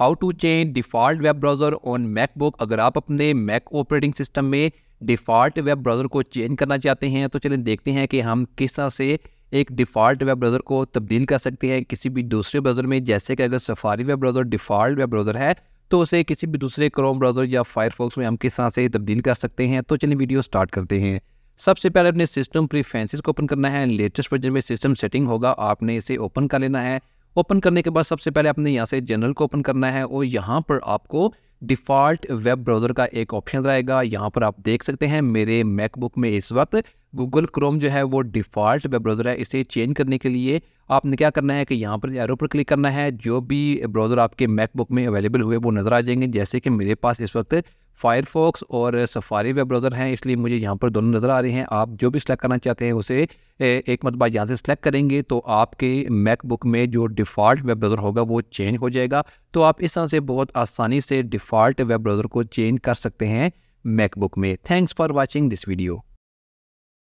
How to change default web browser on MacBook. अगर आप अपने मैक ऑपरेटिंग सिस्टम में डिफ़ॉल्ट वेब ब्राउज़र को चेंज करना चाहते हैं तो चलिए देखते हैं कि हम किस तरह से एक डिफ़ॉल्ट वेब ब्राउज़र को तब्दील कर सकते हैं किसी भी दूसरे ब्राउज़र में। जैसे कि अगर safari web browser default web browser है तो उसे किसी भी दूसरे क्रोम ब्राउज़र या फायरफॉक्स में हम किस तरह से तब्दील कर सकते हैं। तो चलिए वीडियो स्टार्ट करते हैं। सबसे पहले अपने सिस्टम प्रीफरेंसेस को ओपन करना है। लेटेस्ट वर्जन में सिस्टम सेटिंग होगा, आपने इसे ओपन कर लेना है। ओपन करने के बाद सबसे पहले आपने यहाँ से जनरल को ओपन करना है और यहाँ पर आपको डिफ़ॉल्ट वेब ब्राउज़र का एक ऑप्शन रहेगा। यहाँ पर आप देख सकते हैं मेरे मैकबुक में इस वक्त गूगल क्रोम जो है वो डिफ़ॉल्ट वेब ब्राउज़र है। इसे चेंज करने के लिए आपने क्या करना है कि यहाँ पर एरो पर क्लिक करना है। जो भी ब्राउज़र आपके मैकबुक में अवेलेबल हुए वो नज़र आ जाएंगे। जैसे कि मेरे पास इस वक्त फायरफॉक्स और सफारी वेब ब्राउज़र हैं, इसलिए मुझे यहाँ पर दोनों नज़र आ रहे हैं। आप जो भी सिलेक्ट करना चाहते हैं उसे एक मरतबा यहाँ से सिलेक्ट करेंगे तो आपके मैकबुक में जो डिफ़ॉल्ट वेब ब्राउज़र होगा वो चेंज हो जाएगा। तो आप इस तरह से बहुत आसानी से डिफ़ॉल्ट वेब ब्राउज़र को चेंज कर सकते हैं मैकबुक में। Thanks for watching this video.